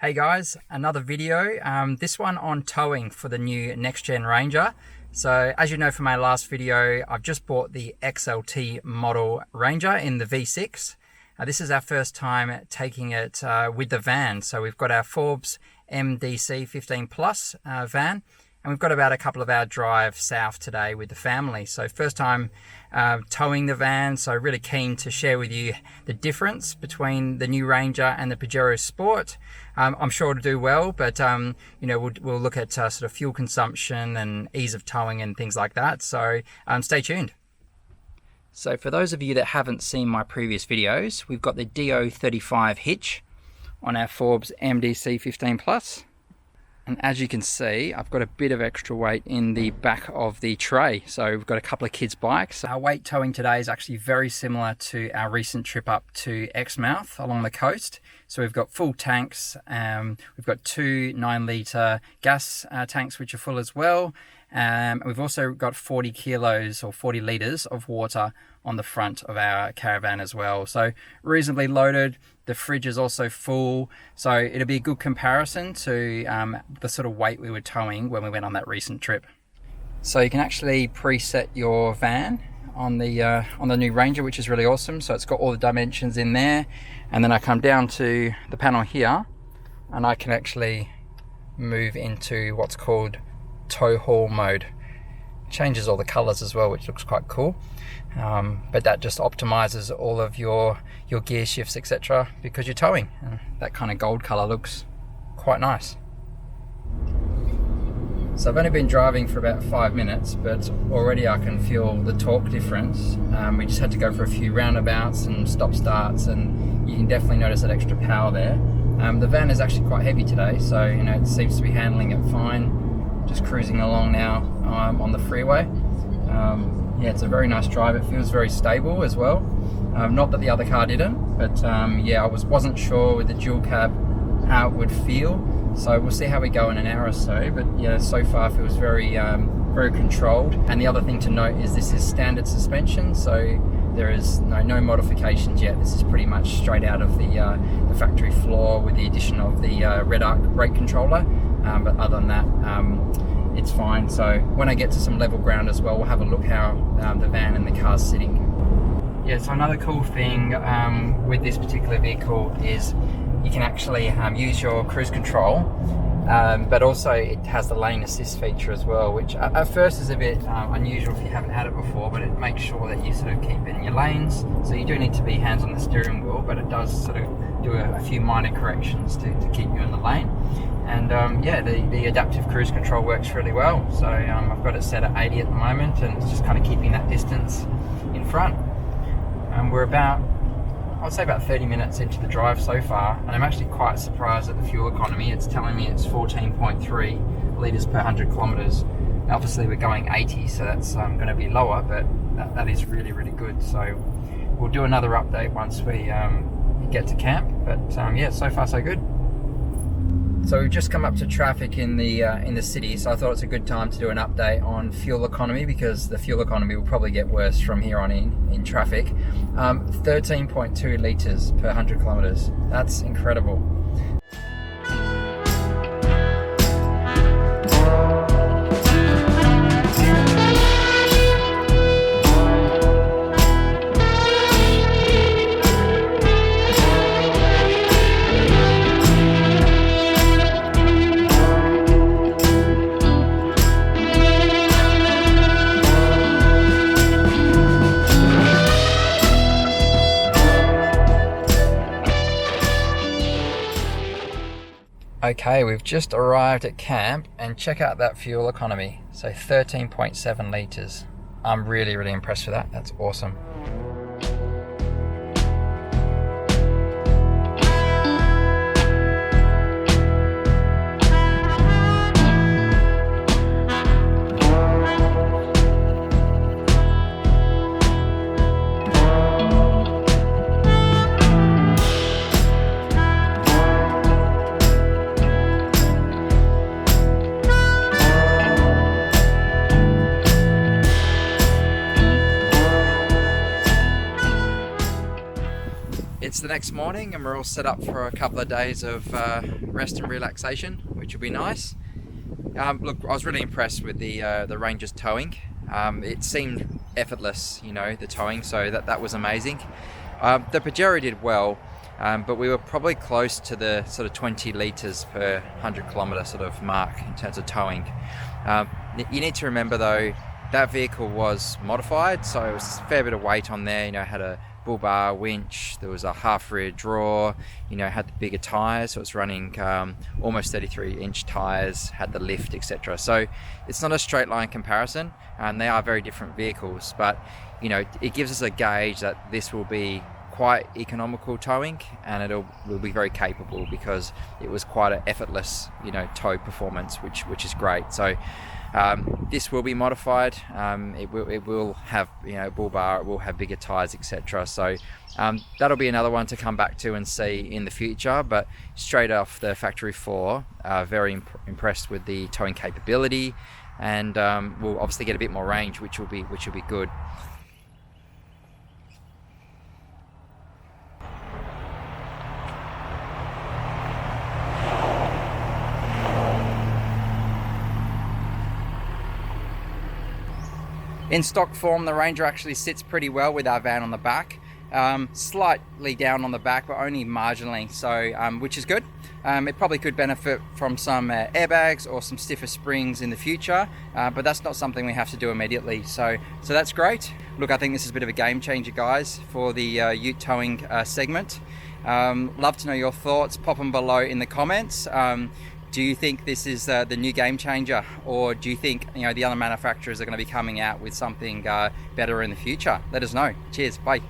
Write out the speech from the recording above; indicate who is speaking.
Speaker 1: Hey guys, another video, this one on towing for the new next gen Ranger. So as you know from my last video, I've just bought the XLT model Ranger in the V6. This is our first time taking it with the van. So we've got our Forbes MDC 15 Plus van, and we've got about a couple of hour drive south today with the family. So first time towing the van, so really keen to share with you the difference between the new Ranger and the Pajero Sport. I'm sure it'll do well, but you know, we'll look at sort of fuel consumption and ease of towing and things like that. So stay tuned. So for those of you that haven't seen my previous videos, we've got the DO35 hitch on our Forbes MDC 15 Plus. And as you can see, I've got a bit of extra weight in the back of the tray. So we've got a couple of kids' bikes. Our weight towing today is actually very similar to our recent trip up to Exmouth along the coast. So we've got full tanks. We've got two 9-litre gas tanks which are full as well. We've also got 40 kilos or 40 litres of water on the front of our caravan as well. So reasonably loaded. The fridge is also full. So it'll be a good comparison to the sort of weight we were towing when we went on that recent trip. So you can actually preset your van on the new Ranger, which is really awesome. So it's got all the dimensions in there. And then I come down to the panel here and I can actually move into what's called tow haul mode. Changes all the colors as well, which looks quite cool. But that just optimizes all of your gear shifts, etc., because you're towing. That kind of gold color looks quite nice. So I've only been driving for about 5 minutes, but already I can feel the torque difference. We just had to go for a few roundabouts and stop starts, and you can definitely notice that extra power there. The van is actually quite heavy today, so you know, it seems to be handling it fine. Just cruising along now on the freeway. Yeah, it's a very nice drive. It feels very stable as well. Not that the other car didn't, but yeah, I wasn't sure with the dual cab how it would feel. So we'll see how we go in an hour or so. But yeah, so far it feels very very controlled. And the other thing to note is this is standard suspension, so there is no modifications yet. This is pretty much straight out of the factory floor with the addition of the red arc brake controller. But other than that, it's fine. So when I get to some level ground as well, we'll have a look how the van and the car's sitting. Yeah, so another cool thing with this particular vehicle is you can actually use your cruise control, but also it has the lane assist feature as well, which at first is a bit unusual if you haven't had it before, but it makes sure that you sort of keep it in your lanes. So you do need to be hands on the steering wheel, but it does sort of do a few minor corrections to keep you in the lane. And yeah, the adaptive cruise control works really well. So I've got it set at 80 at the moment, and it's just kind of keeping that distance in front. We're about, I'd say about 30 minutes into the drive so far, and I'm actually quite surprised at the fuel economy. It's telling me it's 14.3 litres per 100 kilometres. Obviously we're going 80, so that's going to be lower, but that is really, really good. So we'll do another update once we get to camp, but yeah, so far so good. So we've just come up to traffic in the city, so I thought it's a good time to do an update on fuel economy, because the fuel economy will probably get worse from here on in traffic. 13.2 litres per 100 kilometres. That's incredible. Okay, we've just arrived at camp, and check out that fuel economy. So 13.7 litres. I'm really, really impressed with that. That's awesome. It's the next morning and we're all set up for a couple of days of rest and relaxation, which will be nice. Look, I was really impressed with the Ranger's towing. It seemed effortless, you know, the towing, so that was amazing. The Pajero did well, but we were probably close to the sort of 20 litres per 100 kilometre sort of mark in terms of towing. You need to remember though, that vehicle was modified, so it was a fair bit of weight on there. You know, it had a bull bar winch, there was a half rear drawer, you know, had the bigger tyres, so it's running almost 33-inch tyres, had the lift, etc. So it's not a straight line comparison, and they are very different vehicles, but you know, it gives us a gauge that this will be quite economical towing, and will be very capable because it was quite an effortless, you know, tow performance, which is great. So this will be modified. It will have, you know, bull bar, it will have bigger tires, etc. So that'll be another one to come back to and see in the future. But straight off the factory floor, very impressed with the towing capability, and we'll obviously get a bit more range, which will be good. In stock form, the Ranger actually sits pretty well with our van on the back. Slightly down on the back, but only marginally, so which is good. It probably could benefit from some airbags or some stiffer springs in the future, but that's not something we have to do immediately. So that's great. Look, I think this is a bit of a game changer, guys, for the ute towing segment. Love to know your thoughts. Pop them below in the comments. Do you think this is the new game changer, or do you think, you know, the other manufacturers are going to be coming out with something better in the future? Let us know. Cheers. Bye.